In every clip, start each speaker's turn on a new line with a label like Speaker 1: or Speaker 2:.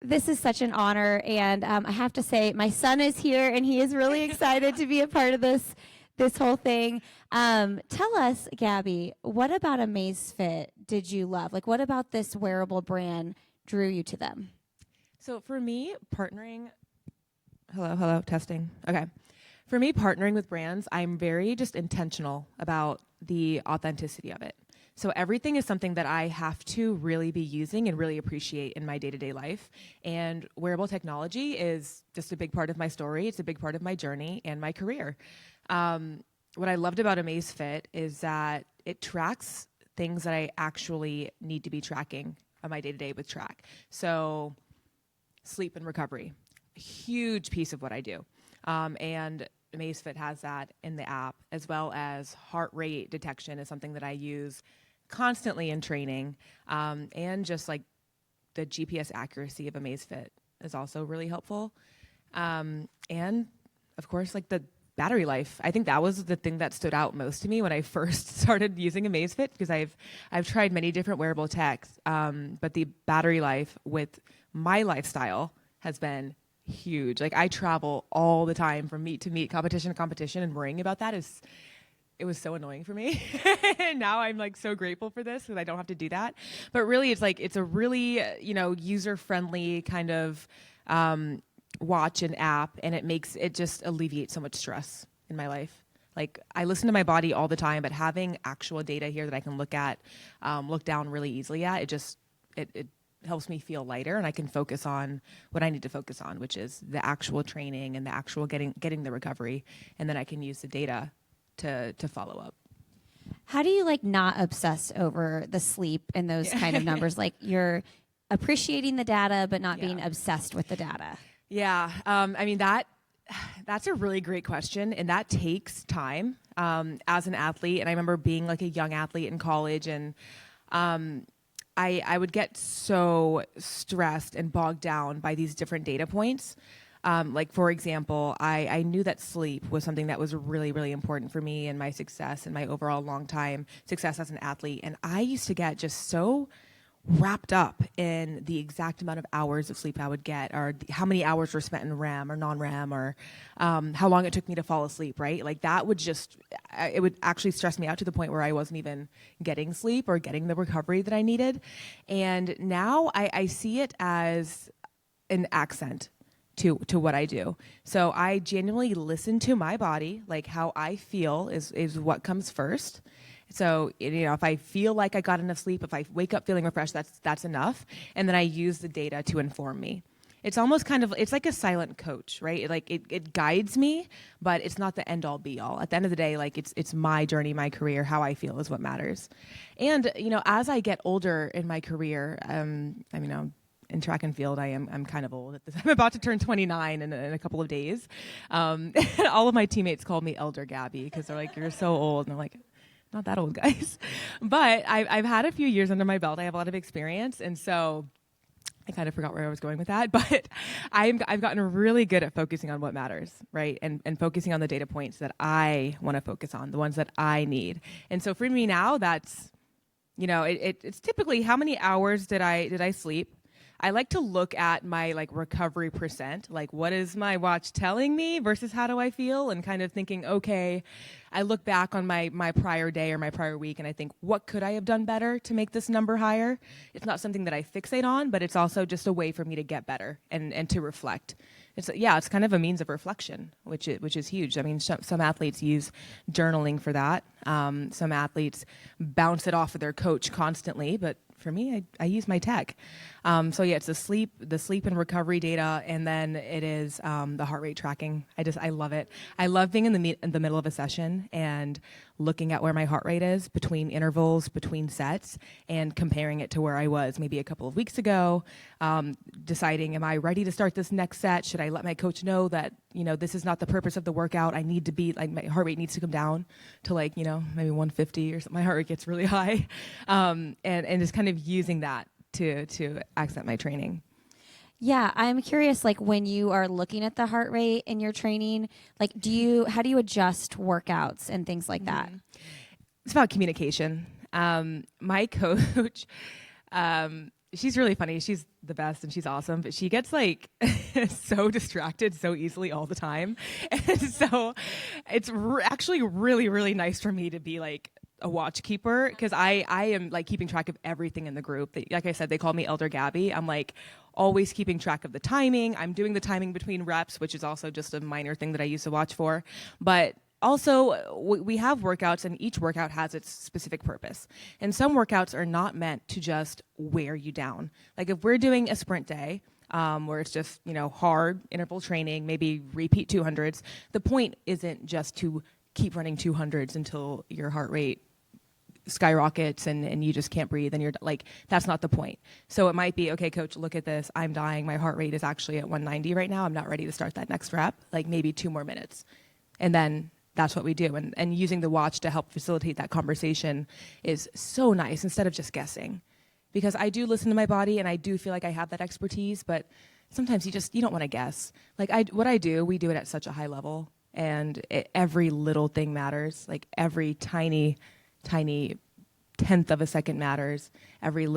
Speaker 1: This is such an honor, and I have to say, my son is here, and he is really excited to be a part of this whole thing. Tell us, Gabby, what about Amazfit did you love? Like, what about this wearable brand drew you to them?
Speaker 2: So for me, partnering, hello, testing. Okay. For me, partnering with brands, I'm very just intentional about the authenticity of it. So everything is something that I have to really be using and really appreciate in my day-to-day life. And wearable technology is just a big part of my story. It's a big part of my journey and my career. What I loved about Amazfit is that it tracks things that I actually need to be tracking on my day-to-day with track. So sleep and recovery, a huge piece of what I do. And Amazfit has that in the app, as well as heart rate detection is something that I use constantly in training. And just like the GPS accuracy of Amazfit is also really helpful. And of course, like the battery life. I think that was the thing that stood out most to me when I first started using Amazfit, because I've tried many different wearable techs, but the battery life with my lifestyle has been huge. Like I travel all the time from meet to meet, competition to competition, and worrying about that it was so annoying for me. And now I'm like so grateful for this because I don't have to do that. But really, it's a really, user-friendly kind of watch and app, and it just alleviates so much stress in my life. Like I listen to my body all the time, but having actual data here that I can look at, look down really easily at, it helps me feel lighter, and I can focus on what I need to focus on, which is the actual training and the actual getting the recovery, and then I can use the data to follow up.
Speaker 1: How do you like not obsess over the sleep and those kind of numbers? Like you're appreciating the data, but not being obsessed with the data.
Speaker 2: Yeah, I mean that's a really great question, and that takes time as an athlete. And I remember being like a young athlete in college, and I would get so stressed and bogged down by these different data points. Like, for example, I knew that sleep was something that was really, really important for me and my success and my overall long time success as an athlete. And I used to get just so wrapped up in the exact amount of hours of sleep I would get, or how many hours were spent in REM or non-REM, or how long it took me to fall asleep, right? Like that would it would actually stress me out to the point where I wasn't even getting sleep or getting the recovery that I needed. And now I see it as an accent to what I do. So I genuinely listen to my body, like how I feel is what comes first. So, if I feel like I got enough sleep, if I wake up feeling refreshed, that's enough. And then I use the data to inform me. It's almost it's like a silent coach, right? It guides me, but it's not the end all be all. At the end of the day, like it's my journey, my career, how I feel is what matters. And, as I get older in my career, in track and field, I'm kind of old. I'm about to turn 29 in a couple of days. All of my teammates call me Elder Gabby because they're like, "You're so old," and I'm like, not that old, guys. But I've had a few years under my belt. I have a lot of experience. And so I kind of forgot where I was going with that. But I've gotten really good at focusing on what matters, right? And focusing on the data points that I want to focus on, the ones that I need. And so for me now, that's, it's typically how many hours did I sleep? I like to look at my recovery percent, like what is my watch telling me versus how do I feel, and kind of thinking, okay, I look back on my prior day or my prior week and I think, what could I have done better to make this number higher? It's not something that I fixate on, but it's also just a way for me to get better and to reflect. It's kind of a means of reflection, which is huge. I mean, some athletes use journaling for that. Some athletes bounce it off of their coach constantly, but for me, I use my tech. It's the sleep and recovery data, and then it is the heart rate tracking. I love it. I love being in the middle of a session and looking at where my heart rate is between intervals, between sets, and comparing it to where I was maybe a couple of weeks ago, deciding, am I ready to start this next set? Should I let my coach know that, this is not the purpose of the workout? I need to be, my heart rate needs to come down to maybe 150 or something. My heart rate gets really high. And just kind of using that to accent my training.
Speaker 1: Yeah, I'm curious, like when you are looking at the heart rate in your training, like how do you adjust workouts and things like that?
Speaker 2: It's about communication. My coach, she's really funny. She's the best and she's awesome, but she gets like so distracted so easily all the time. And so it's actually really, really nice for me to be like a watch keeper, because I am like keeping track of everything in the group. Like I said, they call me Elder Gabby. I'm like always keeping track of the timing. I'm doing the timing between reps, which is also just a minor thing that I use to watch for. But also, we have workouts, and each workout has its specific purpose. And some workouts are not meant to just wear you down. Like if we're doing a sprint day, where it's just, hard interval training, maybe repeat 200s, the point isn't just to keep running 200s until your heart rate skyrockets and you just can't breathe and you're like, that's not the point. So it might be, okay, coach, look at this. I'm dying. My heart rate is actually at 190 right now. I'm not ready to start that next rep. Like maybe 2 more minutes. And then that's what we do. And using the watch to help facilitate that conversation is so nice instead of just guessing. Because I do listen to my body and I do feel like I have that expertise, but sometimes you don't want to guess. Like we do it at such a high level, and every little thing matters. Like every tiny tenth of a second matters. Every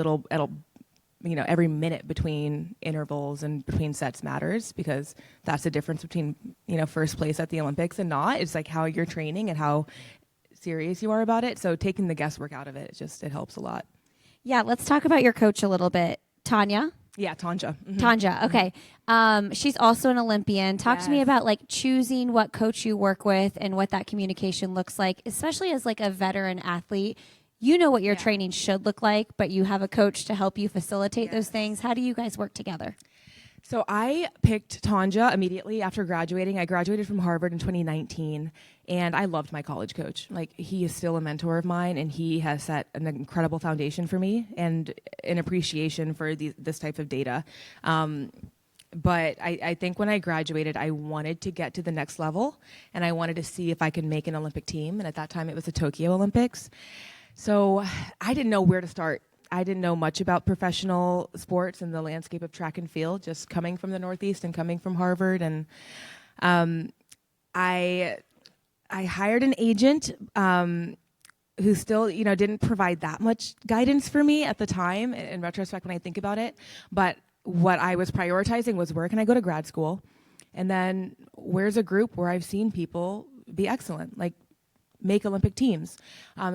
Speaker 2: minute between intervals and between sets matters, because that's the difference between, first place at the Olympics and not. It's like how you're training and how serious you are about it. So taking the guesswork out of it, it helps a lot.
Speaker 1: Yeah, let's talk about your coach a little bit. Tanya?
Speaker 2: Yeah, Tanja. Mm-hmm.
Speaker 1: Tanja, okay. She's also an Olympian. Talk to me about like choosing what coach you work with and what that communication looks like, especially as like a veteran athlete. You know what your training should look like, but you have a coach to help you facilitate those things. How do you guys work together?
Speaker 2: So I picked Tanja immediately after graduating. I graduated from Harvard in 2019, and I loved my college coach. Like, he is still a mentor of mine, and he has set an incredible foundation for me and an appreciation for this type of data. But I think when I graduated, I wanted to get to the next level, and I wanted to see if I could make an Olympic team. And at that time, it was the Tokyo Olympics. So I didn't know where to start. I didn't know much about professional sports and the landscape of track and field, just coming from the Northeast and coming from Harvard. And I hired an agent who still, didn't provide that much guidance for me at the time, in retrospect, when I think about it. But what I was prioritizing was, where can I go to grad school? And then where's a group where I've seen people be excellent, like make Olympic teams.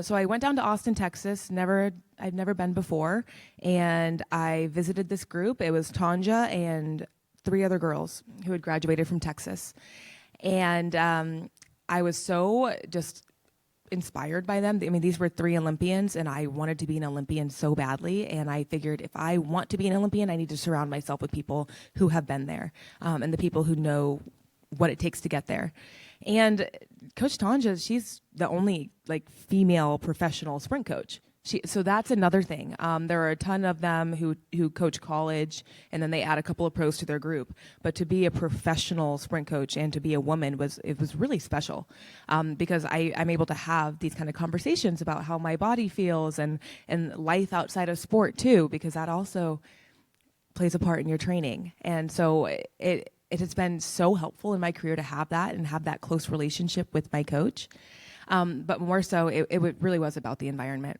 Speaker 2: So I went down to Austin, Texas. I'd never been before. And I visited this group. It was Tanja and 3 other girls who had graduated from Texas. And I was so just inspired by them. I mean, these were 3 Olympians, and I wanted to be an Olympian so badly. And I figured, if I want to be an Olympian, I need to surround myself with people who have been there, and the people who know what it takes to get there. And Coach Tanja, she's the only female professional sprint coach. So that's another thing. There are a ton of them who coach college, and then they add a couple of pros to their group. But to be a professional sprint coach and to be a woman was really special, because I'm able to have these kind of conversations about how my body feels and life outside of sport too, because that also plays a part in your training. And so it has been so helpful in my career to have that and have that close relationship with my coach. But more so, it really was about the environment.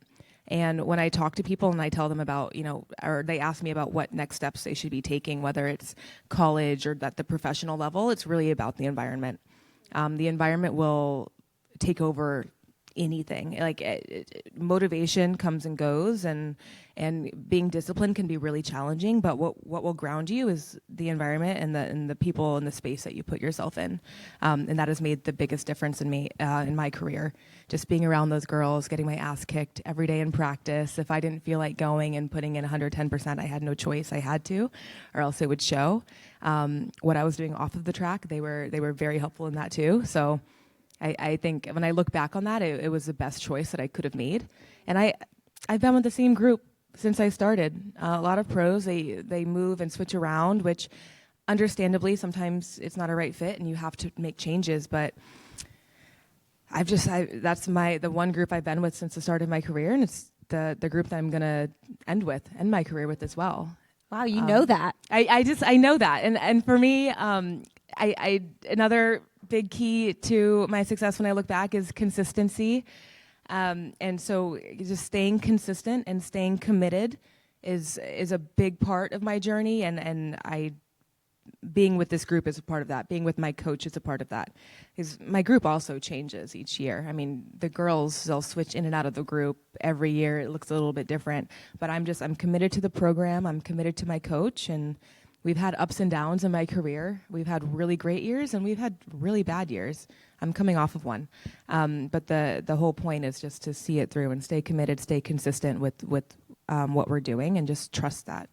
Speaker 2: And when I talk to people and I tell them about, or they ask me about what next steps they should be taking, whether it's college or at the professional level, it's really about the environment. The environment will take over anything. Motivation comes and goes, and being disciplined can be really challenging, but what will ground you is the environment and the people and the space that you put yourself in. And that has made the biggest difference in me, in my career. Just being around those girls, getting my ass kicked every day in practice. If I didn't feel like going and putting in 110%, I had no choice. I had to, or else it would show. What I was doing off of the track, they were very helpful in that too. So I think when I look back on that, it was the best choice that I could have made. And I've been with the same group since I started. A lot of pros, they move and switch around, which understandably sometimes it's not a right fit and you have to make changes. But that's the one group I've been with since the start of my career, and it's the group that I'm gonna end my career with as well.
Speaker 1: Wow, you know that.
Speaker 2: I know that, and for me, another big key to my success when I look back is consistency. And so just staying consistent and staying committed is a big part of my journey, and being with this group is a part of that. Being with my coach is a part of that. Because my group also changes each year. I mean, the girls, they'll switch in and out of the group every year. It looks a little bit different. But I'm committed to the program. I'm committed to my coach. And we've had ups and downs in my career. We've had really great years, and we've had really bad years. I'm coming off of one. But the whole point is just to see it through and stay committed, stay consistent with what we're doing, and just trust that.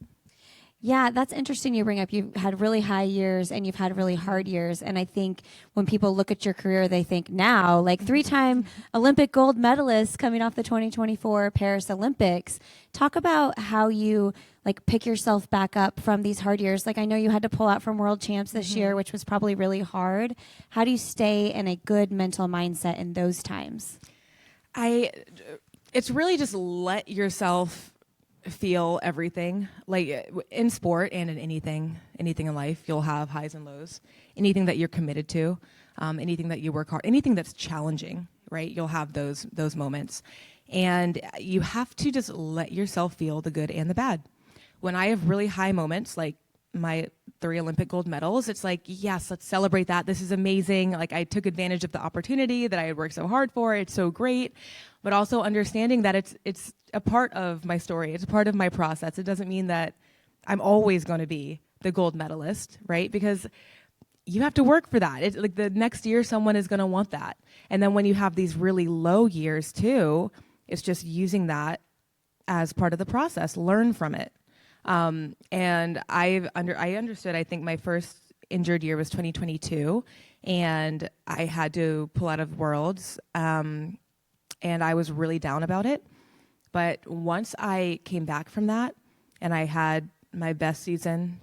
Speaker 1: Yeah, that's interesting you bring up. You've had really high years and you've had really hard years. And I think when people look at your career, they think now, like 3-time Olympic gold medalist coming off the 2024 Paris Olympics. Talk about how you like pick yourself back up from these hard years. Like I know you had to pull out from world champs this year, which was probably really hard. How do you stay in a good mental mindset in those times?
Speaker 2: It's really just let yourself feel everything. Like in sport and in anything in life, you'll have highs and lows. Anything that you're committed to, anything that you work hard, anything that's challenging, right? You'll have those moments. And you have to just let yourself feel the good and the bad. When I have really high moments, like my 3 Olympic gold medals, it's like, yes, let's celebrate that. This is amazing. Like I took advantage of the opportunity that I had worked so hard for. It's so great. But also understanding that it's a part of my story. It's a part of my process. It doesn't mean that I'm always going to be the gold medalist, right? Because you have to work for that. It's like the next year, someone is going to want that. And then when you have these really low years too, it's just using that as part of the process. Learn from it. And I understood, I think my first injured year was 2022, and I had to pull out of Worlds, and I was really down about it. But once I came back from that, and I had my best season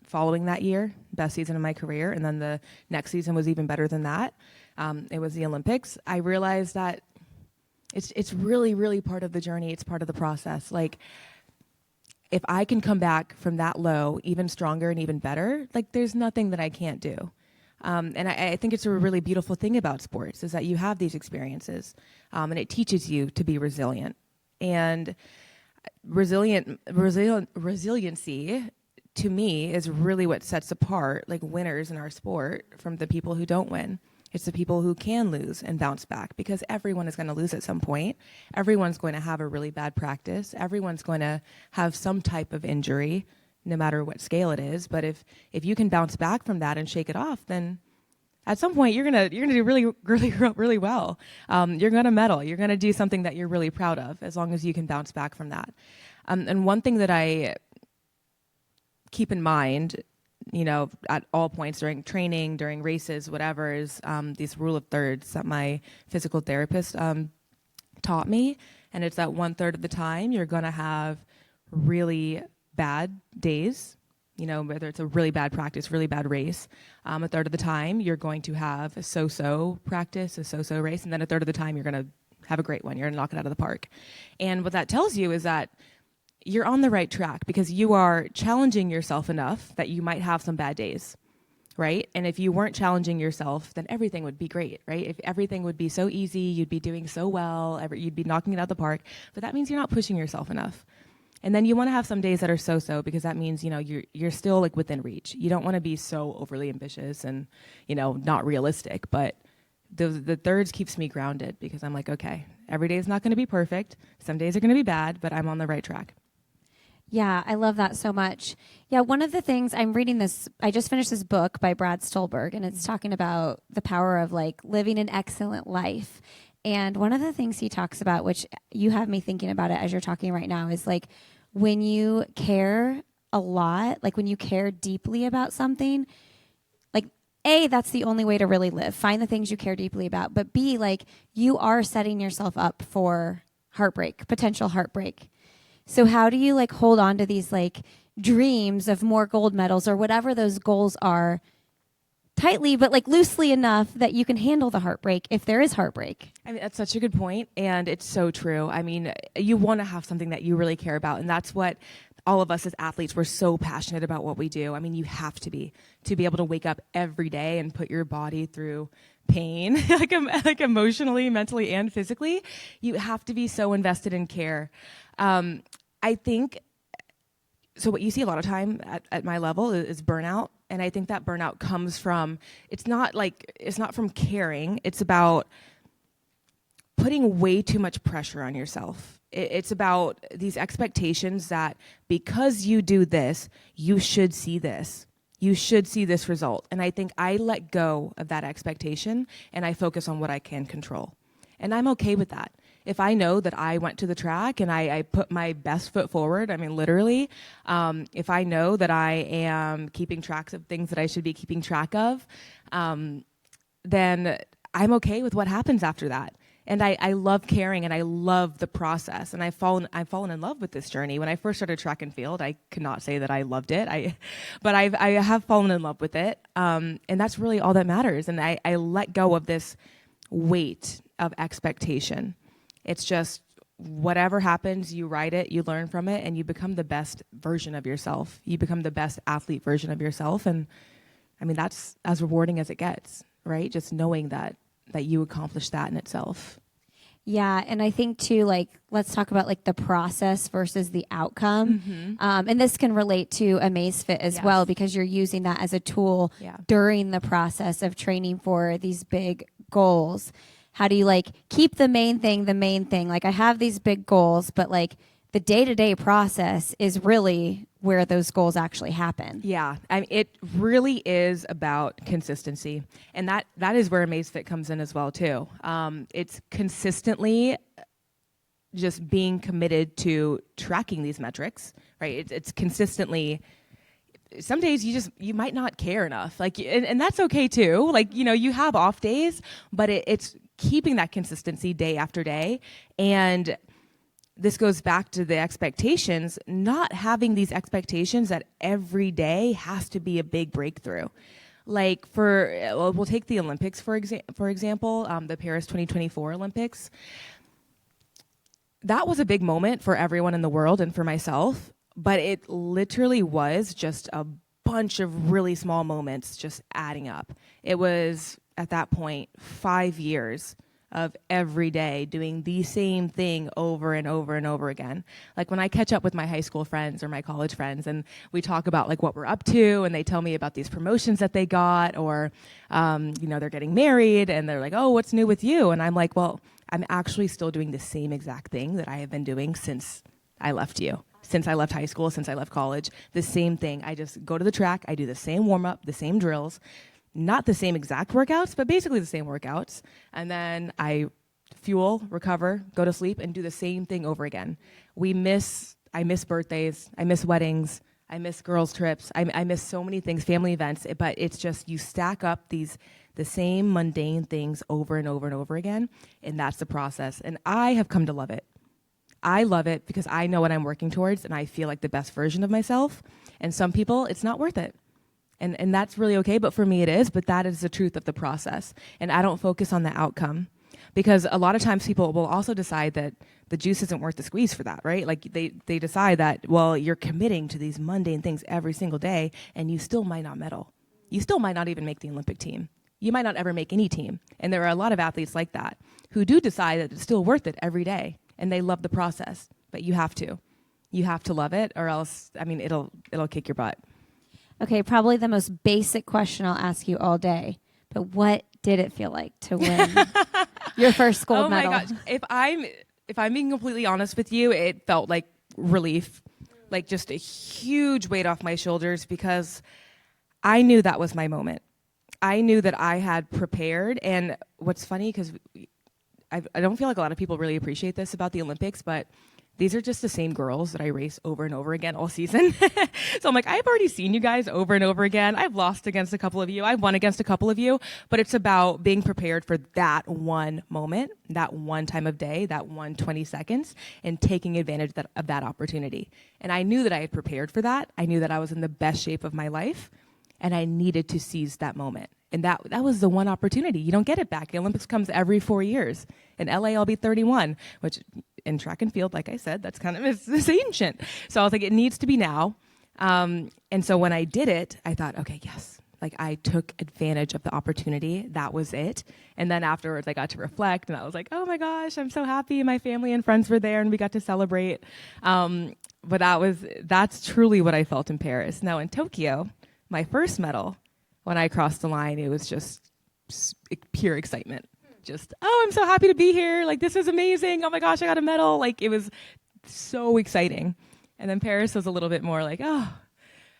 Speaker 2: following that year, best season of my career, and then the next season was even better than that. It was the Olympics. I realized that it's really, really part of the journey. It's part of the process. Like, if I can come back from that low even stronger and even better, like there's nothing that I can't do. And I think it's a really beautiful thing about sports is that you have these experiences, and it teaches you to be resilient. And resiliency to me is really what sets apart like winners in our sport from the people who don't win. It's the people who can lose and bounce back, because everyone is going to lose at some point. Everyone's going to have a really bad practice. Everyone's going to have some type of injury, no matter what scale it is. But if you can bounce back from that and shake it off, then at some point you're gonna do really well. You're gonna medal. You're gonna do something that you're really proud of, as long as you can bounce back from that. And one thing that I keep in mind, you know, at all points during training, during races, whatever, is this rule of thirds that my physical therapist taught me. And it's that 1/3 of the time you're gonna have really bad days, you know, whether it's a really bad practice, really bad race. 1/3 of the time you're going to have a so-so practice, a so-so race, and then 1/3 of the time you're going to have a great one. You're going to knock it out of the park. And what that tells you is that you're on the right track, because you are challenging yourself enough that you might have some bad days, right? And if you weren't challenging yourself, then everything would be great, right? If everything would be so easy, you'd be doing so well, you'd be knocking it out of the park. But that means you're not pushing yourself enough. And then you want to have some days that are so-so, because that means, you know, you're still like within reach. You don't want to be so overly ambitious and, you know, not realistic. But the thirds keeps me grounded, because I'm like, okay, every day is not going to be perfect. Some days are going to be bad, but I'm on the right track.
Speaker 1: Yeah, I love that so much. Yeah, one of the things I'm reading this, I just finished this book by Brad Stulberg, and it's talking about the power of like living an excellent life. And one of the things he talks about, which you have me thinking about it as you're talking right now, is like when you care a lot, like when you care deeply about something, like A, that's the only way to really live. Find the things you care deeply about. But B, like you are setting yourself up for heartbreak, potential heartbreak. So how do you like hold on to these like dreams of more gold medals or whatever those goals are tightly, but like loosely enough that you can handle the heartbreak if there is heartbreak?
Speaker 2: I mean, that's such a good point, and it's so true. I mean, you want to have something that you really care about, and that's what all of us as athletes, we're so passionate about what we do. I mean, you have to be able to wake up every day and put your body through pain, like emotionally, mentally, and physically. You have to be so invested in care. I think so what you see a lot of time at my level is burnout. And I think that burnout comes from, it's not from caring. It's about putting way too much pressure on yourself. It's about these expectations that because you do this, you should see this. You should see this result. And I think I let go of that expectation and I focus on what I can control. And I'm okay with that. If I know that I went to the track and I put my best foot forward, I mean, literally, if I know that I am keeping track of things that I should be keeping track of, then I'm okay with what happens after that. And I love caring and I love the process. And I've fallen in love with this journey. When I first started track and field, I could not say that I loved it. But I have fallen in love with it. And that's really all that matters. And I let go of this weight of expectation. It's just whatever happens, you ride it, you learn from it, and you become the best version of yourself. You become the best athlete version of yourself. And I mean, that's as rewarding as it gets, right? Just knowing that you accomplished that in itself.
Speaker 1: Yeah, and I think too, like, let's talk about like the process versus the outcome. And this can relate to Amazfit as well, because you're using that as a tool during the process of training for these big goals. How do you like keep the main thing? Like, I have these big goals, but like the day-to-day process is really where those goals actually happen.
Speaker 2: Yeah, I mean, it really is about consistency. And that is where Amazfit comes in as well, too. It's consistently just being committed to tracking these metrics, right? It's consistently, some days you might not care enough, like, and that's okay too. Like, you know, you have off days, but it's keeping that consistency day after day. And this goes back to the expectations, not having these expectations that every day has to be a big breakthrough. Like we'll take the Olympics, for example, the Paris 2024 Olympics. That was a big moment for everyone in the world and for myself, but it literally was just a bunch of really small moments just adding up. It was, at that point, 5 years of every day doing the same thing over and over and over again. Like when I catch up with my high school friends or my college friends and we talk about like what we're up to and they tell me about these promotions that they got, or, you know, they're getting married and they're like, oh, what's new with you? And I'm like, well, I'm actually still doing the same exact thing that I have been doing since I left you. Since I left high school, since I left college, the same thing. I just go to the track, I do the same warm up, the same drills, not the same exact workouts, but basically the same workouts. And then I fuel, recover, go to sleep, and do the same thing over again. I miss birthdays, I miss weddings, I miss girls' trips, I miss so many things, family events, but it's just you stack up the same mundane things over and over and over again, and that's the process. And I have come to love it. I love it because I know what I'm working towards, and I feel like the best version of myself. And some people, it's not worth it. And that's really okay, but for me it is, but that is the truth of the process. And I don't focus on the outcome, because a lot of times people will also decide that the juice isn't worth the squeeze for that, right? Like they decide that, well, you're committing to these mundane things every single day and you still might not medal. You still might not even make the Olympic team. You might not ever make any team. And there are a lot of athletes like that who do decide that it's still worth it every day and they love the process, but you have to. You have to love it, or else, I mean, it'll kick your butt.
Speaker 1: Okay, probably the most basic question I'll ask you all day, but what did it feel like to win your first gold medal?
Speaker 2: Oh my gosh. If I'm being completely honest with you, it felt like relief, like just a huge weight off my shoulders, because I knew that was my moment. I knew that I had prepared. And what's funny, because I don't feel like a lot of people really appreciate this about the Olympics, but these are just the same girls that I race over and over again all season. So I'm like, I've already seen you guys over and over again. I've lost against a couple of you. I've won against a couple of you. But it's about being prepared for that one moment, that one time of day, that 20 seconds, and taking advantage of that opportunity. And I knew that I had prepared for that. I knew that I was in the best shape of my life, and I needed to seize that moment. And that was the one opportunity. You don't get it back. The Olympics comes every 4 years. In LA, I'll be 31, which in track and field, like I said, that's kind of it's ancient. So I was like, it needs to be now. And so when I did it, I thought, okay, yes. Like I took advantage of the opportunity. That was it. And then afterwards, I got to reflect, and I was like, oh my gosh, I'm so happy. My family and friends were there, and we got to celebrate. but that's truly what I felt in Paris. Now in Tokyo, my first medal, when I crossed the line, it was just pure excitement. Just, oh, I'm so happy to be here. Like, this is amazing. Oh my gosh, I got a medal. Like, it was so exciting. And then Paris was a little bit more like, oh,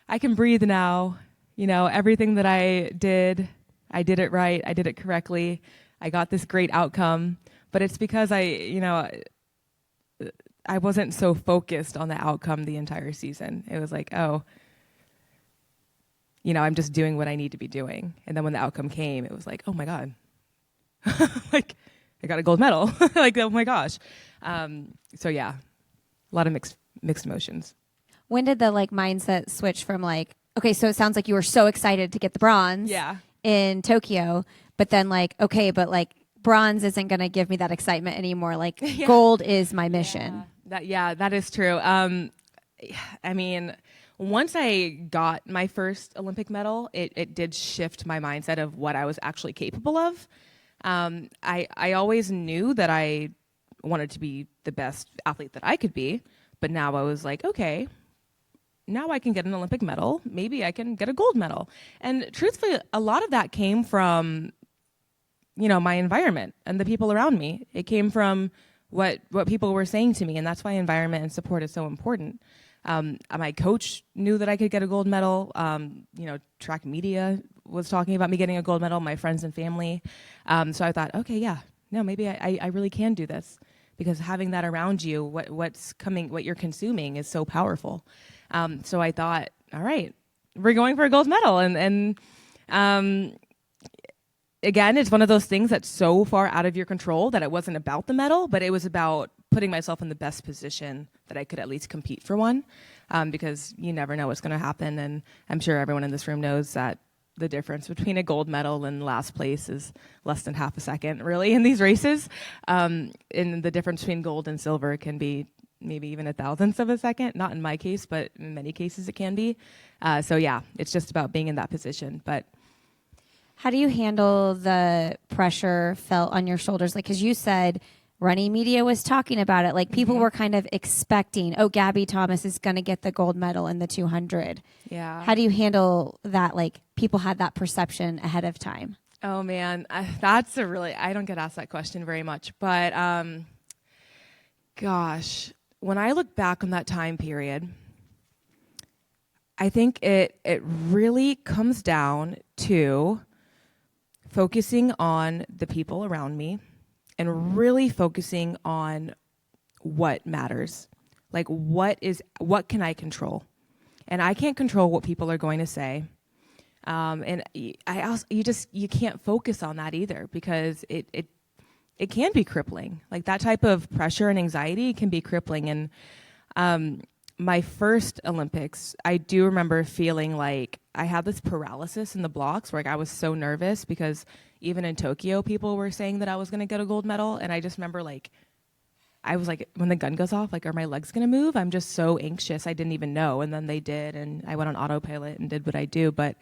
Speaker 2: I can breathe now. You know, everything that I did it right. I did it correctly. I got this great outcome. But it's because I wasn't so focused on the outcome the entire season. It was like, oh, you know, I'm just doing what I need to be doing. And then when the outcome came, it was like, oh my God, like I got a gold medal. Like, oh my gosh. So yeah, a lot of mixed emotions.
Speaker 1: When did the like mindset switch from like, okay, so it sounds like you were so excited to get the bronze in Tokyo, but then like, okay, but like bronze isn't going to give me that excitement anymore. Like gold is my mission.
Speaker 2: That is true. I mean, once I got my first Olympic medal, it did shift my mindset of what I was actually capable of. I always knew that I wanted to be the best athlete that I could be, but now I was like, okay, now I can get an Olympic medal. Maybe I can get a gold medal. And truthfully, a lot of that came from, you know, my environment and the people around me. It came from what people were saying to me, and that's why environment and support is so important. My coach knew that I could get a gold medal. You know, track media was talking about me getting a gold medal, my friends and family. So I thought, okay, yeah, no, maybe I really can do this, because having that around you, what's coming, what you're consuming is so powerful. So I thought, all right, we're going for a gold medal. And again, it's one of those things that's so far out of your control that it wasn't about the medal, but it was about putting myself in the best position that I could at least compete for one, because you never know what's going to happen. And I'm sure everyone in this room knows that the difference between a gold medal and last place is less than half a second, really, in these races. And the difference between gold and silver can be maybe even a thousandth of a second. Not in my case, but in many cases it can be. So yeah, it's just about being in that position. But
Speaker 1: how do you handle the pressure felt on your shoulders? Like, because you said running media was talking about it. Like, people were kind of expecting, oh, Gabby Thomas is going to get the gold medal in the 200.
Speaker 2: Yeah.
Speaker 1: How do you handle that? Like, people had that perception ahead of time.
Speaker 2: Oh, man. That's I don't get asked that question very much. But, gosh, when I look back on that time period, I think it really comes down to focusing on the people around me and really focusing on what matters. Like, what can I control? And I can't control what people are going to say. And you can't focus on that either, because it can be crippling. Like, that type of pressure and anxiety can be crippling. And my first Olympics, I do remember feeling like I had this paralysis in the blocks, where like, I was so nervous, because even in Tokyo, people were saying that I was going to get a gold medal. And I just remember, like, I was like, when the gun goes off, like, are my legs going to move? I'm just so anxious. I didn't even know. And then they did. And I went on autopilot and did what I do. But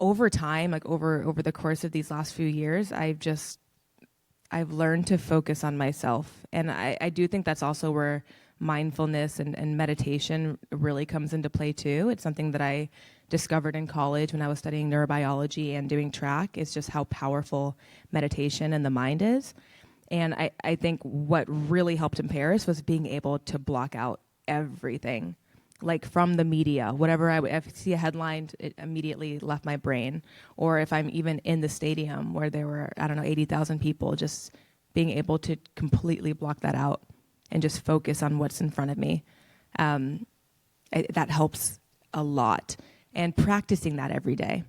Speaker 2: over time, like over the course of these last few years, I've learned to focus on myself. And I do think that's also where mindfulness and meditation really comes into play too. It's something that I discovered in college when I was studying neurobiology and doing track. It's just how powerful meditation and the mind is. And I think what really helped in Paris was being able to block out everything, like from the media, whatever if I see a headline, it immediately left my brain. Or if I'm even in the stadium where there were, 80,000 people, just being able to completely block that out and just focus on what's in front of me. That helps a lot. And practicing that every day.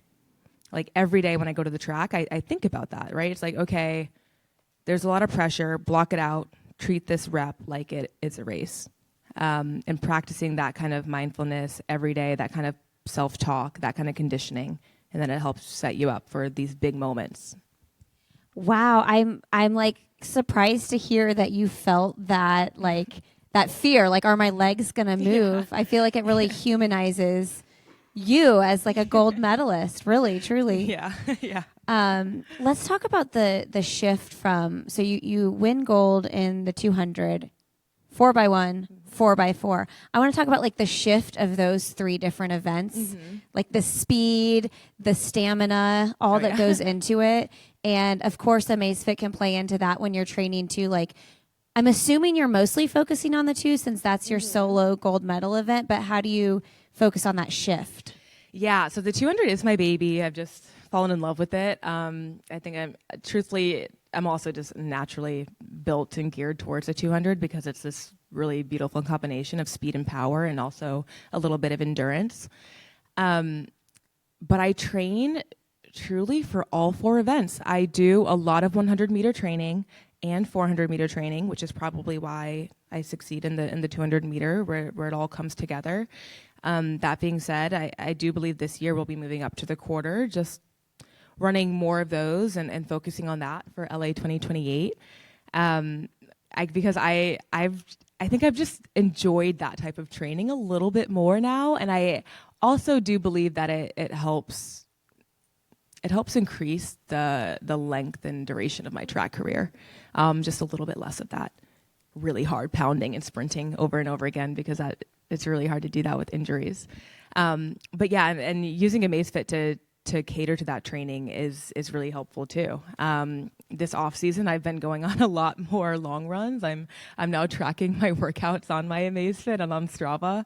Speaker 2: Like, every day when I go to the track, I think about that, right? It's like, okay, there's a lot of pressure, block it out, treat this rep like it's a race. And practicing that kind of mindfulness every day, that kind of self-talk, that kind of conditioning, and then it helps set you up for these big moments.
Speaker 1: Wow, I'm like surprised to hear that you felt that, like, that fear, like, are my legs gonna move? Yeah. I feel like it really humanizes you as like a gold medalist, really, truly.
Speaker 2: Yeah, yeah.
Speaker 1: Let's talk about the shift from, so you win gold in the 200, 4x1, 4x4. I want to talk about like the shift of those 3 different events, like the speed, the stamina, all that goes into it. And of course, Amazfit can play into that when you're training too. Like, I'm assuming you're mostly focusing on the 2 since that's your solo gold medal event, but how do you focus on that shift?
Speaker 2: Yeah, so the 200 is my baby. I've just fallen in love with it. I think I'm also just naturally built and geared towards the 200 because it's this really beautiful combination of speed and power and also a little bit of endurance. But I train truly for all 4 events. I do a lot of 100-meter training and 400-meter training, which is probably why I succeed in the 200-meter where it all comes together. That being said, I do believe this year we'll be moving up to the quarter, just running more of those and focusing on that for LA 2028. Because I think I've just enjoyed that type of training a little bit more now, and I also do believe that it helps increase the length and duration of my track career. Just a little bit less of that really hard pounding and sprinting over and over again, because it's really hard to do that with injuries. But yeah, and using Amazfit to cater to that training is really helpful too. This off season, I've been going on a lot more long runs. I'm now tracking my workouts on my Amazfit and on Strava,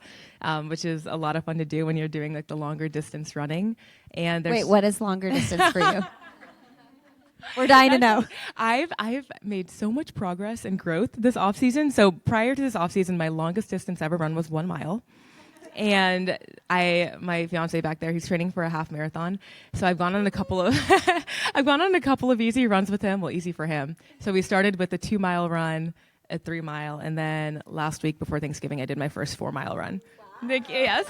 Speaker 2: which is a lot of fun to do when you're doing like the longer distance running. And wait,
Speaker 1: what is longer distance for you? We're dying to know.
Speaker 2: I've made so much progress and growth this off season. So prior to this off season, my longest distance ever run was 1 mile. And my fiance back there, he's training for a half marathon. So I've gone on a couple of easy runs with him. Well, easy for him. So we started with a 2-mile run, a 3-mile, and then last week before Thanksgiving, I did my first 4-mile run. Wow. Yes.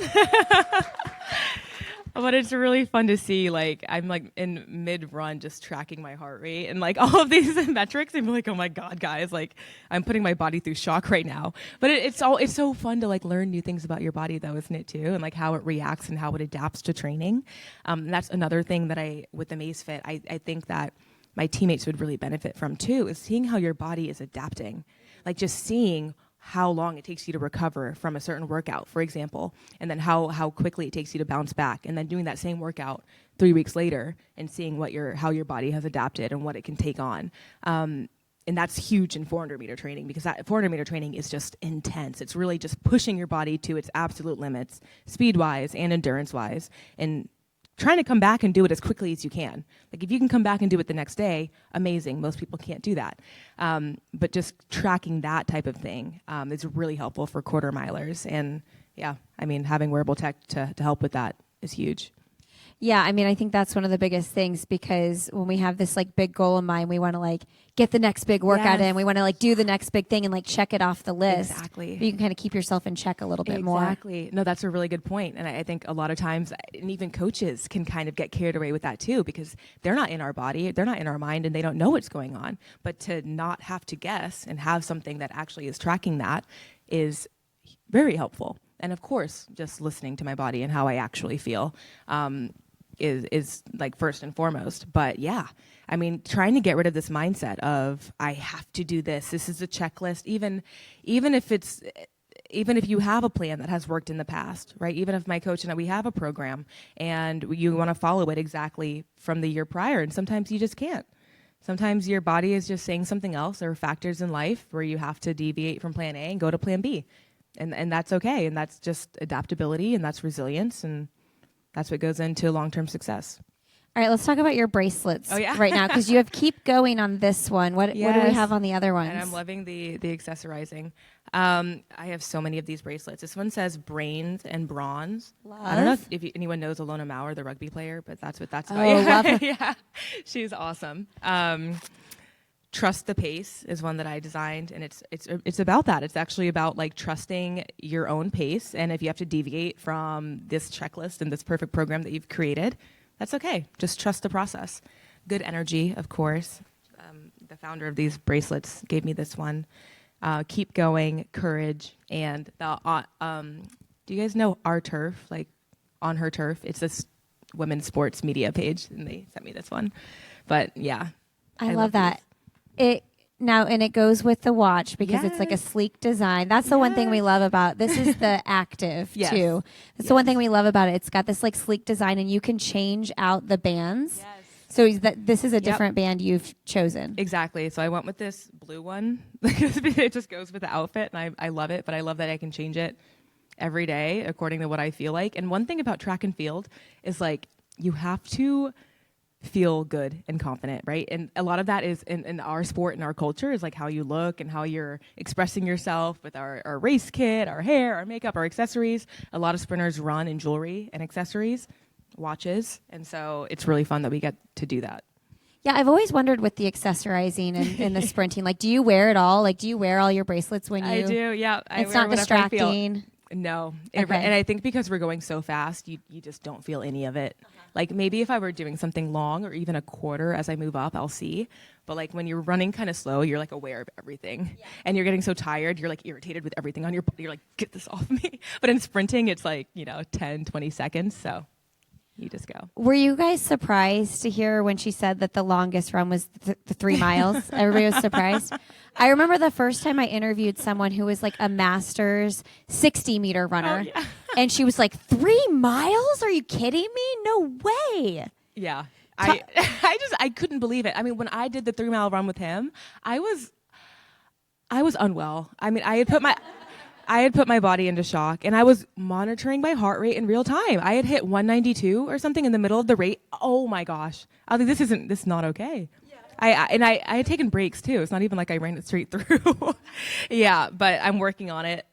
Speaker 2: But it's really fun to see, like, I'm like in mid-run just tracking my heart rate and like all of these metrics, and be like, oh my God, guys, like I'm putting my body through shock right now. But it's so fun to like learn new things about your body though, isn't it too? And like how it reacts and how it adapts to training. And that's another thing that with the Amazfit, I think that my teammates would really benefit from too, is seeing how your body is adapting. Like just seeing how long it takes you to recover from a certain workout, for example, and then how quickly it takes you to bounce back, and then doing that same workout 3 weeks later and seeing how your body has adapted and what it can take on. And that's huge in 400-meter training, because that 400-meter training is just intense. It's really just pushing your body to its absolute limits, speed-wise and endurance-wise, and trying to come back and do it as quickly as you can. Like if you can come back and do it the next day, amazing. Most people can't do that. But just tracking that type of thing is really helpful for quarter milers. And yeah, I mean, having wearable tech to help with that is huge.
Speaker 1: Yeah, I mean, I think that's one of the biggest things, because when we have this like big goal in mind, we want to like get the next big workout in. We want to like do the next big thing and like check it off the list.
Speaker 2: Exactly.
Speaker 1: But you can kind of keep yourself in check a little bit more.
Speaker 2: Exactly. No, that's a really good point. And I think a lot of times, and even coaches can kind of get carried away with that too, because they're not in our body, they're not in our mind, and they don't know what's going on. But to not have to guess and have something that actually is tracking that is very helpful. And of course, just listening to my body and how I actually feel. Is like first and foremost. But yeah, I mean, trying to get rid of this mindset of I have to do this. This is a checklist. Even if you have a plan that has worked in the past, right? Even if my coach and I, we have a program and you want to follow it exactly from the year prior, and sometimes you just can't. Sometimes your body is just saying something else. There are factors in life where you have to deviate from plan A and go to plan B. And that's okay. And that's just adaptability, and that's resilience, and that's what goes into long-term success.
Speaker 1: All right, let's talk about your bracelets
Speaker 2: right
Speaker 1: now, because you have Keep Going on this one. What do we have on the other ones?
Speaker 2: And I'm loving the accessorizing. I have so many of these bracelets. This one says brains and bronze.
Speaker 1: Love.
Speaker 2: I don't know if anyone knows Alona Maurer, the rugby player, but that's what that's about.
Speaker 1: Oh, love her.
Speaker 2: Yeah, she's awesome. Trust the Pace is one that I designed, and it's about that. It's actually about like trusting your own pace, and if you have to deviate from this checklist and this perfect program that you've created, that's okay. Just trust the process. Good energy, of course. The founder of these bracelets gave me this one. Keep going, courage, and the. Do you guys know Our Turf? Like On Her Turf. It's this women's sports media page, and they sent me this one. But yeah,
Speaker 1: I love that. Now, and it goes with the watch because it's like a
Speaker 2: Yes.
Speaker 1: sleek design. That's the one thing we
Speaker 2: Yes.
Speaker 1: love about this is the active
Speaker 2: Yes.
Speaker 1: too. That's the one thing we love about it. It's got this like sleek design and you can change out the bands.
Speaker 2: Yes.
Speaker 1: So this is a
Speaker 2: Yep.
Speaker 1: different band you've chosen.
Speaker 2: Exactly. So I went with this blue one because it just goes with the outfit, and I love it. But I love that I can change it every day according to what I feel like. And one thing about track and field is like you have to feel good and confident, right? And a lot of that is in our sport and our culture is like how you look and how you're expressing yourself with our race kit, our hair, our makeup, our accessories. A lot of sprinters run in jewelry and accessories, watches, and so it's really fun that we get to do that.
Speaker 1: Yeah, I've always wondered with the accessorizing and the sprinting. Like, do you wear it all? Like, do you wear all your bracelets when you?
Speaker 2: I do, yeah. I
Speaker 1: It's
Speaker 2: wear
Speaker 1: not
Speaker 2: whatever I feel.
Speaker 1: distracting.
Speaker 2: No.
Speaker 1: Okay.
Speaker 2: And I think because we're going so fast, you just don't feel any of it. Like maybe if I were doing something long or even a quarter as I move up, I'll see. But like when you're running kind of slow, you're like aware of everything. Yeah. And you're getting so tired, you're like irritated with everything on your body. You're like, get this off me. But in sprinting, it's like, 10, 20 seconds. So you just go.
Speaker 1: Were you guys surprised to hear when she said that the longest run was the 3 miles? Everybody was surprised. I remember the first time I interviewed someone who was like a master's 60-meter runner.
Speaker 2: Oh, yeah.
Speaker 1: And she was like, 3 miles? Are you kidding me? No way.
Speaker 2: Yeah. I couldn't believe it. I mean, when I did the 3-mile run with him, I was unwell. I mean, I had put my body into shock, and I was monitoring my heart rate in real time. I had hit 192 or something in the middle of the rate. Oh my gosh. I was like, this is not okay. Yeah. I had taken breaks too. It's not even like I ran it straight through. Yeah, but I'm working on it.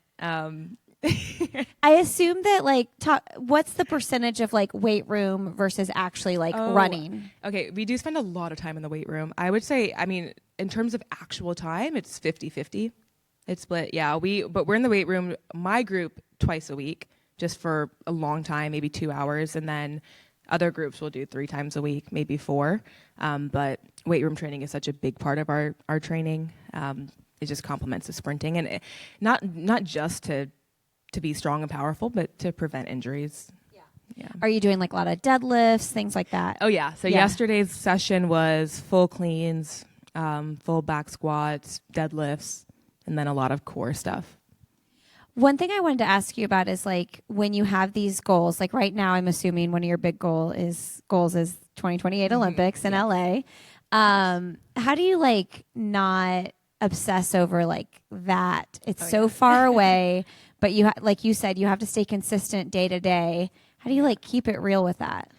Speaker 1: I assume that like what's the percentage of like weight room versus actually like running?
Speaker 2: Okay, we do spend a lot of time in the weight room. I would say, I mean, in terms of actual time, it's 50-50. It's split, yeah. But we're in the weight room, my group, twice a week, just for a long time, maybe 2 hours, and then other groups will do 3 times a week, maybe 4. But weight room training is such a big part of our training. It just complements the sprinting, and not just to be strong and powerful, but to prevent injuries. Yeah.
Speaker 1: Are you doing like a lot of deadlifts, things like that?
Speaker 2: Oh yeah. So yesterday's session was full cleans, full back squats, deadlifts, and then a lot of core stuff.
Speaker 1: One thing I wanted to ask you about is like when you have these goals, like right now, I'm assuming one of your big goals is 2028 Olympics in LA. How do you like not obsess over like that? It's so far away, but like you said, you have to stay consistent day to day. How do you like keep it real with that?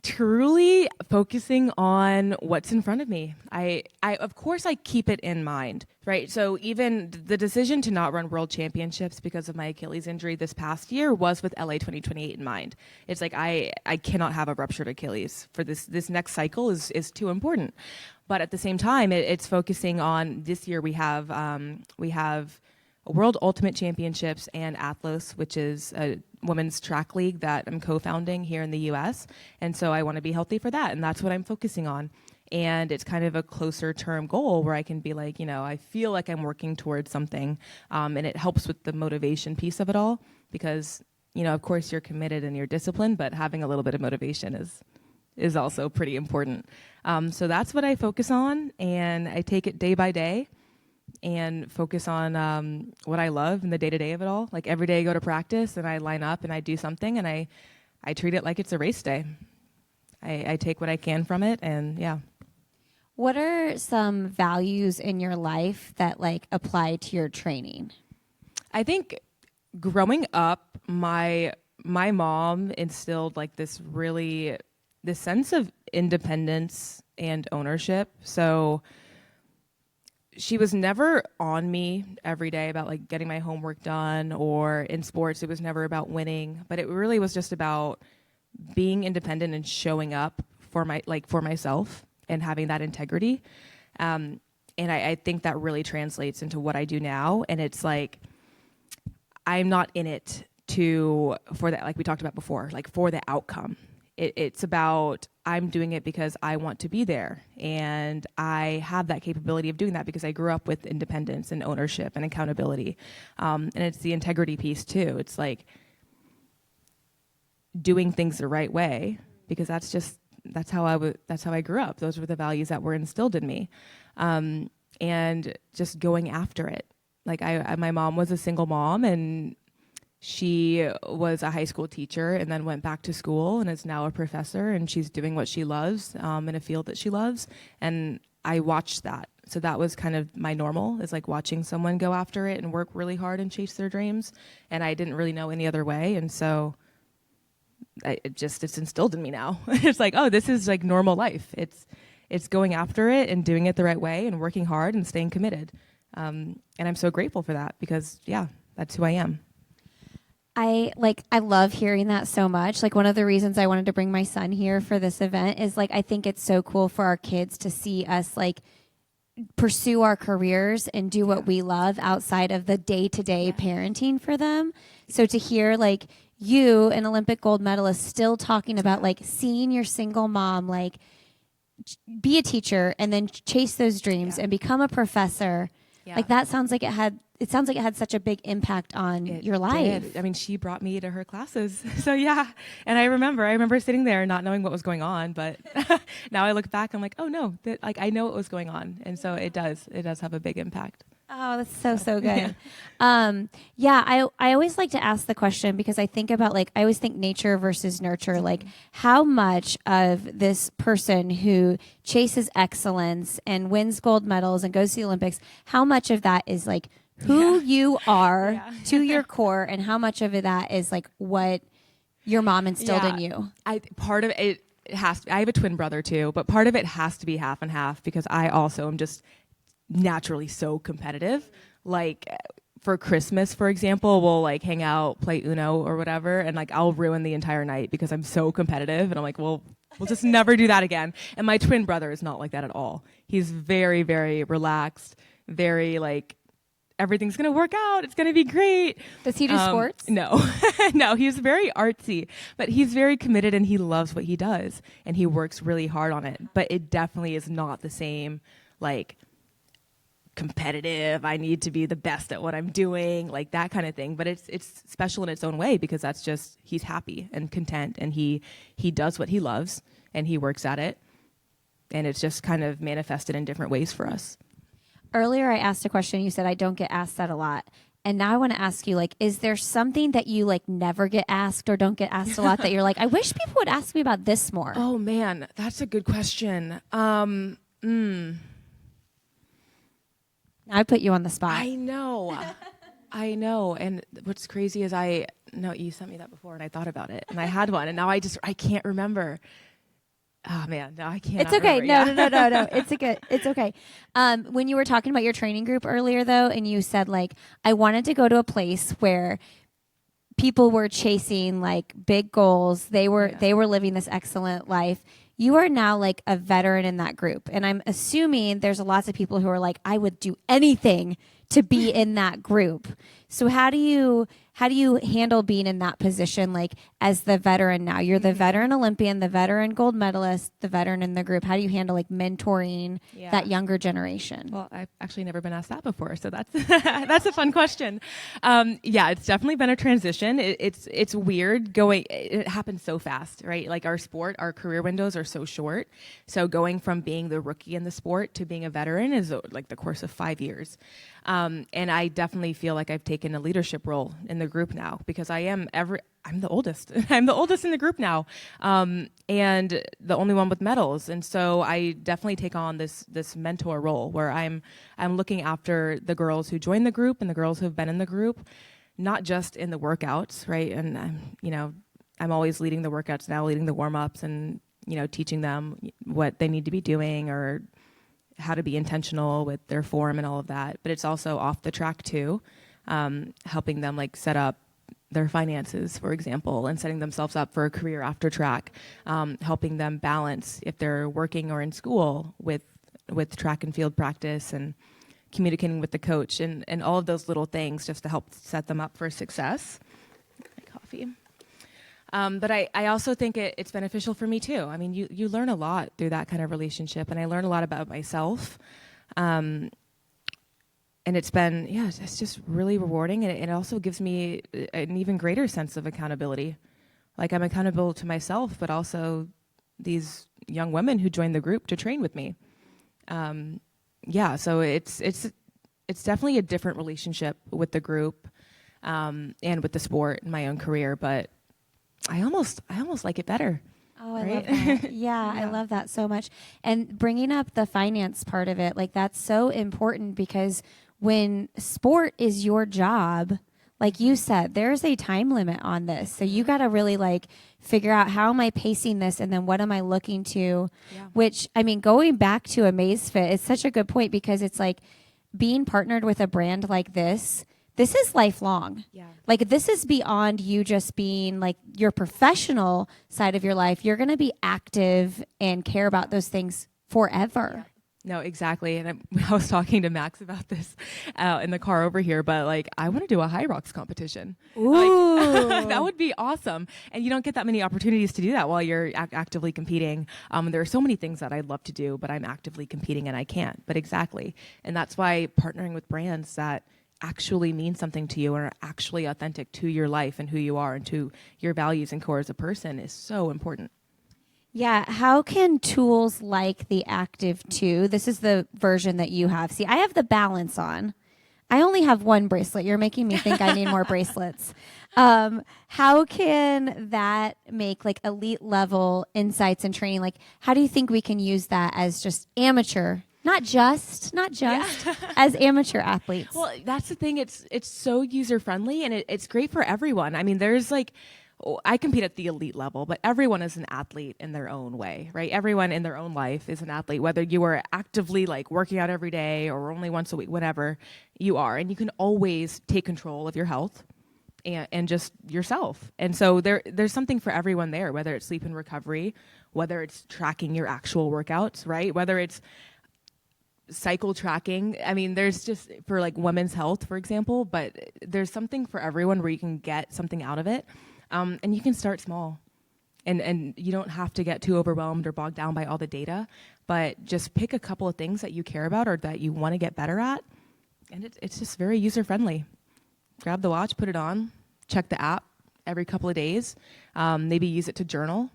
Speaker 2: Truly focusing on what's in front of me. I of course I keep it in mind, right? So even the decision to not run world championships because of my Achilles injury this past year was with LA 2028 in mind. It's like I cannot have a ruptured Achilles for this next cycle is too important. But at the same time, it's focusing on this year we have a World Ultimate Championships and Atlas, which is a women's track league that I'm co-founding here in the U.S. And so I want to be healthy for that, and that's what I'm focusing on. And it's kind of a closer term goal where I can be like, I feel like I'm working towards something, and it helps with the motivation piece of it all because, of course you're committed and you're disciplined, but having a little bit of motivation is also pretty important. So that's what I focus on, and I take it day by day and focus on what I love in the day-to-day of it all. Like every day I go to practice and I line up and I do something and I treat it like it's a race day. I take what I can from it, and yeah.
Speaker 1: What are some values in your life that like apply to your training?
Speaker 2: I think growing up, my mom instilled like this sense of independence and ownership. So she was never on me every day about like getting my homework done, or in sports it was never about winning, but it really was just about being independent and showing up for myself and having that integrity. And I think that really translates into what I do now. And it's like I'm not in it for that, like we talked about before, like for the outcome. It's about I'm doing it because I want to be there, and I have that capability of doing that because I grew up with independence and ownership and accountability, and it's the integrity piece too. It's like doing things the right way because that's how I grew up. Those were the values that were instilled in me, and and just going after it. Like my mom was a single mom, and she was a high school teacher and then went back to school and is now a professor, and she's doing what she loves in a field that she loves. And I watched that. So that was kind of my normal, is like watching someone go after it and work really hard and chase their dreams. And I didn't really know any other way. And so it's instilled in me now. It's like, oh, this is like normal life. It's going after it and doing it the right way and working hard and staying committed. And I'm so grateful for that because, yeah, that's who I am.
Speaker 1: I love hearing that so much. Like, one of the reasons I wanted to bring my son here for this event is like, I think it's so cool for our kids to see us like pursue our careers and do what we love outside of the day-to-day parenting for them. So to hear like you, an Olympic gold medalist, still talking about like seeing your single mom, like be a teacher and then chase those dreams and become a professor. Yeah. Like that sounds like it had such a big impact on your life.
Speaker 2: Did. I mean, she brought me to her classes. So yeah. And I remember sitting there not knowing what was going on, but now I look back, I'm like, oh no, I know what was going on. And so it does have a big impact.
Speaker 1: Oh, that's so good. I always like to ask the question because I think about I always think nature versus nurture. Like, how much of this person who chases excellence and wins gold medals and goes to the Olympics, how much of that is like who you are to your core, and how much of that is like what your mom instilled in you?
Speaker 2: Part of it has to, I have a twin brother too, but part of it has to be half and half because I also am just naturally so competitive. Like for Christmas, for example, we'll like hang out, play Uno or whatever, and like I'll ruin the entire night because I'm so competitive, and I'm like, well, we'll just never do that again. And my twin brother is not like that at all. He's very, very relaxed, very like everything's gonna work out, it's gonna be great.
Speaker 1: Does he do sports?
Speaker 2: No. No, he's very artsy, but he's very committed and he loves what he does and he works really hard on it. But it definitely is not the same like competitive, I need to be the best at what I'm doing, like that kind of thing. But it's special in its own way because that's just, he's happy and content and he does what he loves and he works at it. And it's just kind of manifested in different ways for us.
Speaker 1: Earlier I asked a question, you said I don't get asked that a lot. And now I want to ask you, like, is there something that you like never get asked or don't get asked a lot that you're like, I wish people would ask me about this more?
Speaker 2: Oh man, that's a good question.
Speaker 1: I put you on the spot.
Speaker 2: I know. I know. And what's crazy is you sent me that before and I thought about it and I had one and now I can't remember. Oh man, no, I can't.
Speaker 1: It's okay. No. It's okay. When you were talking about your training group earlier though, and you said like, I wanted to go to a place where people were chasing like big goals. They were living this excellent life. You are now like a veteran in that group. And I'm assuming there's lots of people who are like, I would do anything to be in that group. So how do you handle being in that position, like as the veteran now? You're the veteran Olympian, the veteran gold medalist, the veteran in the group. How do you handle like mentoring that younger generation?
Speaker 2: Well, I've actually never been asked that before, so that's that's a fun question. It's definitely been a transition. It's weird going. It happens so fast, right? Like our career windows are so short. So going from being the rookie in the sport to being a veteran is like the course of 5 years. And I definitely feel like I've taken a leadership role in the group now because I'm the oldest. I'm the oldest in the group now, and the only one with medals. And so I definitely take on this mentor role where I'm looking after the girls who join the group and the girls who have been in the group, not just in the workouts, right? And I'm always leading the workouts now, leading the warm-ups, and teaching them what they need to be doing or how to be intentional with their form and all of that. But it's also off the track too, helping them like set up their finances, for example, and setting themselves up for a career after track, helping them balance if they're working or in school with track and field practice and communicating with the coach and all of those little things just to help set them up for success. My coffee. But I also think it's beneficial for me too. I mean, you learn a lot through that kind of relationship, and I learn a lot about myself. And it's been, it's just really rewarding, and it also gives me an even greater sense of accountability. Like I'm accountable to myself, but also these young women who joined the group to train with me. yeah, so it's definitely a different relationship with the group, and with the sport in my own career, but I almost like it better.
Speaker 1: Oh, I
Speaker 2: Right?
Speaker 1: love that. Yeah, I love that so much. And bringing up the finance part of it, like that's so important because when sport is your job, like you said, there's a time limit on this. So you got to really like figure out how am I pacing this and then what am I looking to, which I mean, going back to Amazfit is such a good point because it's like being partnered with a brand like this is lifelong.
Speaker 2: Yeah.
Speaker 1: Like this is beyond you just being like your professional side of your life. You're going to be active and care about those things forever.
Speaker 2: No, exactly. And I was talking to Max about this in the car over here, but like, I want to do a high rocks competition.
Speaker 1: Ooh.
Speaker 2: Like, that would be awesome. And you don't get that many opportunities to do that while you're actively competing. There are so many things that I'd love to do, but I'm actively competing and I can't. But exactly. And that's why partnering with brands that actually mean something to you and are actually authentic to your life and who you are and to your values and core as a person is so important.
Speaker 1: Yeah. How can tools like the Active 2, this is the version that you have. See, I have the Balance on. I only have one bracelet. You're making me think I need more bracelets. How can that make like elite level insights and training? Like, how do you think we can use that as just amateur? Not just as amateur athletes.
Speaker 2: Well, that's the thing. It's so user friendly and it's great for everyone. I mean, there's like, I compete at the elite level, but everyone is an athlete in their own way, right? Everyone in their own life is an athlete, whether you are actively like working out every day or only once a week, whatever you are. And you can always take control of your health and just yourself. And so there's something for everyone there, whether it's sleep and recovery, whether it's tracking your actual workouts, right? Whether it's cycle tracking. I mean, there's just for like women's health, for example, but there's something for everyone where you can get something out of it. And you can start small and you don't have to get too overwhelmed or bogged down by all the data, but just pick a couple of things that you care about or that you want to get better at. And it's just very user friendly. Grab the watch, put it on, check the app every couple of days. Maybe use it to journal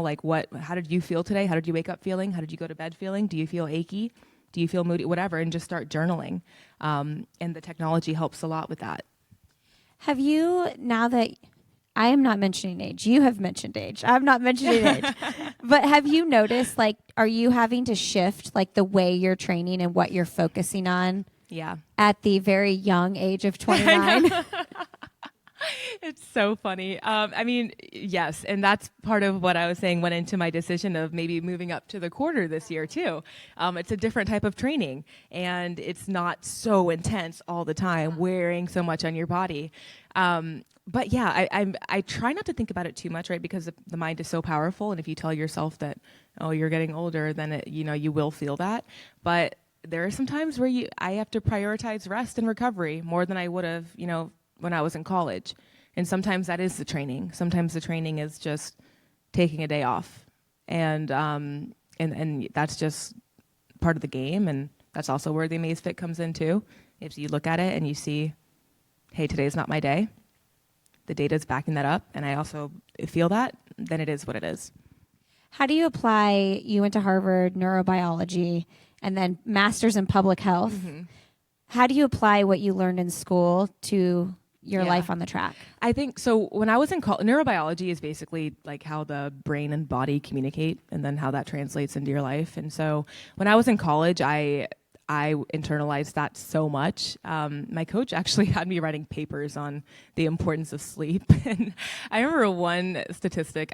Speaker 2: like how did you feel today? How did you wake up feeling? How did you go to bed feeling? Do you feel achy? Do you feel moody? Whatever, and just start journaling. And the technology helps a lot with that.
Speaker 1: Have you, now that I am not mentioning age, you have mentioned age. I'm not mentioning age. But have you noticed, like, are you having to shift, like, the way you're training and what you're focusing on?
Speaker 2: Yeah.
Speaker 1: At the very young age of 29?
Speaker 2: It's so funny. I mean, yes. And that's part of what I was saying went into my decision of maybe moving up to the quarter this year too. It's a different type of training and it's not so intense all the time, wearing so much on your body. But yeah, I try not to think about it too much, right? Because the mind is so powerful. And if you tell yourself that, oh, you're getting older, then you will feel that. But there are some times where I have to prioritize rest and recovery more than I would have, when I was in college. And sometimes that is the training. Sometimes the training is just taking a day off. And that's just part of the game. And that's also where the Amazfit comes in too. If you look at it and you see, hey, today's not my day, the data's backing that up, and I also feel that, then it is what it is.
Speaker 1: How do you apply, you went to Harvard, neurobiology, and then master's in public health. Mm-hmm. How do you apply what you learned in school to your life on the track? I
Speaker 2: think so. When I was in college, neurobiology is basically like how the brain and body communicate and then how that translates into your life. And so when I was in college, I internalized that so much. My coach actually had me writing papers on the importance of sleep. And I remember one statistic,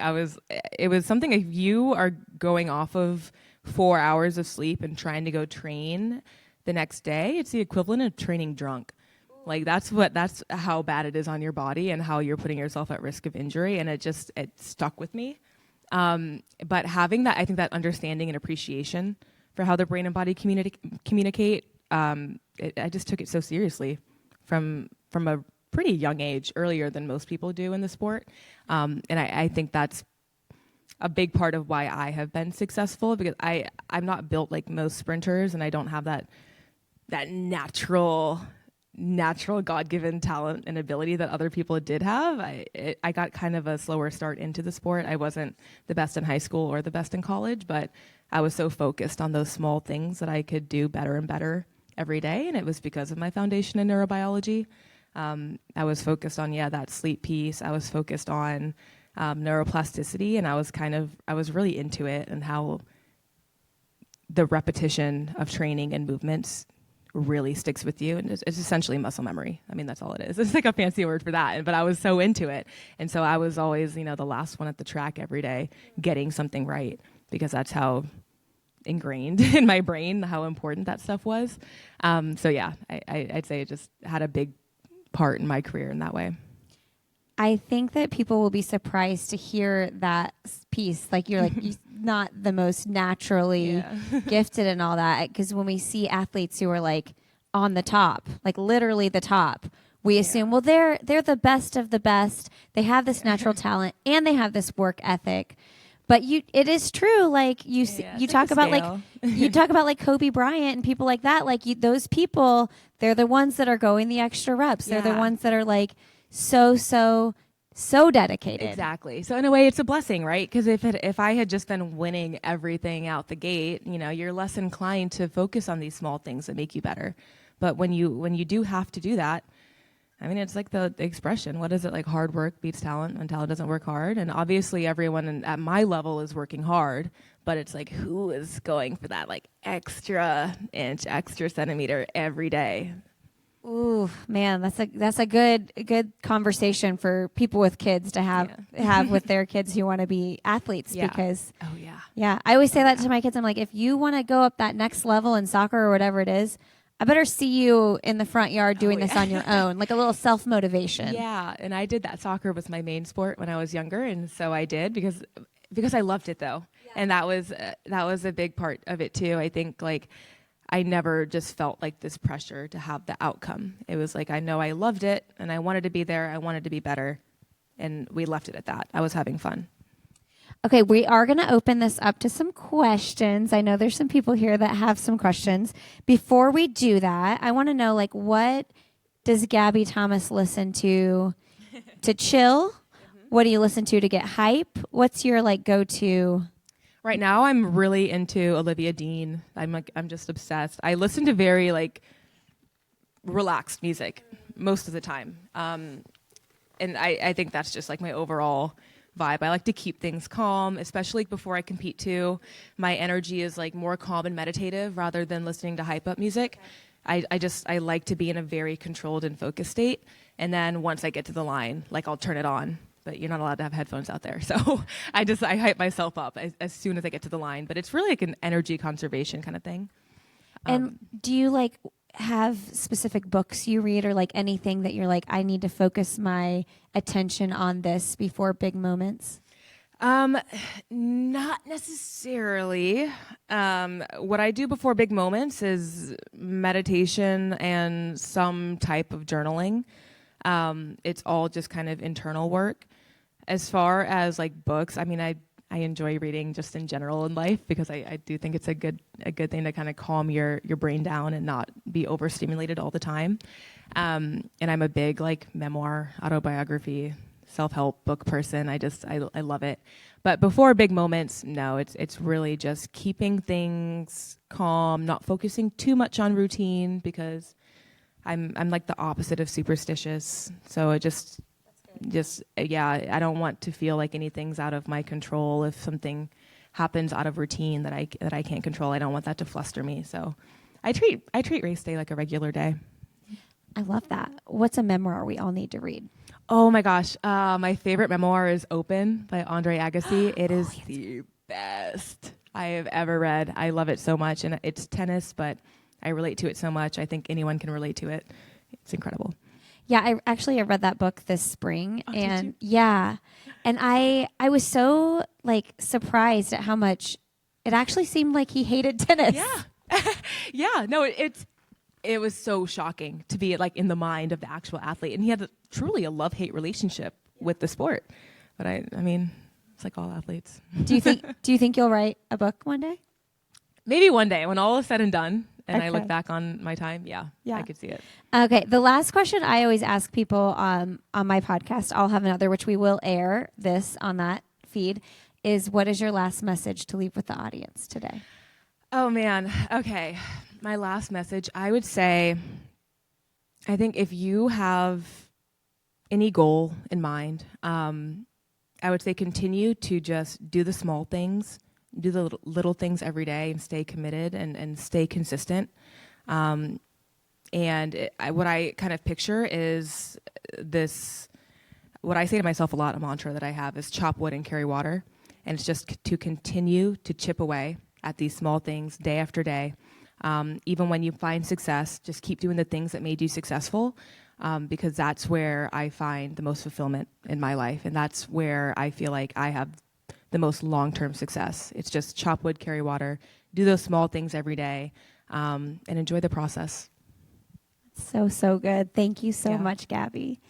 Speaker 2: it was something, if you are going off of 4 hours of sleep and trying to go train the next day, it's the equivalent of training drunk. Like that's how bad it is on your body and how you're putting yourself at risk of injury. And it stuck with me. But having that, I think that understanding and appreciation for how the brain and body communicate, I just took it so seriously from a pretty young age, earlier than most people do in the sport. And I think that's a big part of why I have been successful, because I'm not built like most sprinters and I don't have that natural natural God-given talent and ability that other people did have. I got kind of a slower start into the sport. I wasn't the best in high school or the best in college, but I was so focused on those small things that I could do better and better every day, and it was because of my foundation in neurobiology. I was focused on, that sleep piece. I was focused on neuroplasticity, and I was really into it and how the repetition of training and movements really sticks with you, and it's essentially muscle memory. I mean, that's all it is. It's like a fancy word for that, but I was so into it, and so I was always, the last one at the track every day, getting something right, because that's how ingrained in my brain how important that stuff was. I'd say it just had a big part in my career in that way.
Speaker 1: I think that people will be surprised to hear that piece. Like you're not the most naturally gifted and all that. Because when we see athletes who are like on the top, like literally the top, we assume, well, they're the best of the best. They have this natural talent and they have this work ethic. But it is true. Like you talk about you talk about like Kobe Bryant and people like that. Like those people, they're the ones that are going the extra reps. They're the ones that are like so dedicated.
Speaker 2: Exactly. So in a way, it's a blessing, right? Because if I had just been winning everything out the gate, you're less inclined to focus on these small things that make you better. But when you do have to do that, I mean, it's like the expression. What is it? Like hard work beats talent when talent doesn't work hard. And obviously everyone at my level is working hard, but it's like, who is going for that like extra inch, extra centimeter every day?
Speaker 1: Ooh, man, that's a good conversation for people with kids to have with their kids who want to be athletes because I always say that to my kids. I'm like, if you want to go up that next level in soccer or whatever it is, I better see you in the front yard doing this on your own, like a little self-motivation.
Speaker 2: Yeah, and I did that. Soccer was my main sport when I was younger, and so I did because I loved it though, and that was a big part of it too. I think like I never just felt like this pressure to have the outcome. It was like I know I loved it, and I wanted to be there. I wanted to be better, and we left it at that. I was having fun.
Speaker 1: Okay, we are going to open this up to some questions. I know there's some people here that have some questions. Before we do that, I want to know, like, what does Gabby Thomas listen to chill? Mm-hmm. What do you listen to get hype? What's your, like, go-to?
Speaker 2: Right now, I'm really into Olivia Dean. I'm just obsessed. I listen to very, like, relaxed music most of the time. And I think that's just, like, my overall vibe. I like to keep things calm, especially before I compete too. My energy is like more calm and meditative rather than listening to hype up music. I like to be in a very controlled and focused state. And then once I get to the line, like I'll turn it on, but you're not allowed to have headphones out there. So I hype myself up as soon as I get to the line, but it's really like an energy conservation kind of thing.
Speaker 1: And do you like have specific books you read or like anything that you're like, I need to focus my attention on this before big moments?
Speaker 2: Not necessarily. What I do before big moments is meditation and some type of journaling. It's all just kind of internal work. As far as like books, I mean, I enjoy reading just in general in life because I do think it's a good thing to kind of calm your brain down and not be overstimulated all the time. And I'm a big like memoir, autobiography, self-help book person. I love it. But before big moments, no, it's really just keeping things calm, not focusing too much on routine because I'm like the opposite of superstitious. So it I don't want to feel like anything's out of my control. If something happens out of routine that I can't control, I don't want that to fluster me. So I treat race day like a regular day.
Speaker 1: I love that. What's a memoir we all need to read?
Speaker 2: Oh my gosh. My favorite memoir is Open by Andre Agassi. It is the best I have ever read. I love it so much. And it's tennis, but I relate to it so much. I think anyone can relate to it. It's incredible.
Speaker 1: Yeah, I read that book this spring, and and I was so like surprised at how much it actually seemed like he hated tennis.
Speaker 2: Yeah. No, it was so shocking to be like in the mind of the actual athlete, and he had truly a love-hate relationship with the sport. But I mean, it's like all athletes.
Speaker 1: Do you think you'll write a book one day?
Speaker 2: Maybe one day when all is said and done. and I look back on my time, I could see it.
Speaker 1: Okay. The last question I always ask people on my podcast, I'll have another, which we will air this on that feed, is what is your last message to leave with the audience today?
Speaker 2: Oh, man. Okay. My last message, I would say, I think if you have any goal in mind, I would say continue to just do the small things, do the little things every day, and stay committed and stay consistent. What I kind of picture is this, what I say to myself a lot, a mantra that I have is chop wood and carry water. And it's just to continue to chip away at these small things day after day. Even when you find success, just keep doing the things that made you successful. Because that's where I find the most fulfillment in my life. And that's where I feel like I have the most long-term success. It's just chop wood, carry water, do those small things every day, and enjoy the process.
Speaker 1: So good. Thank you so much, Gabby.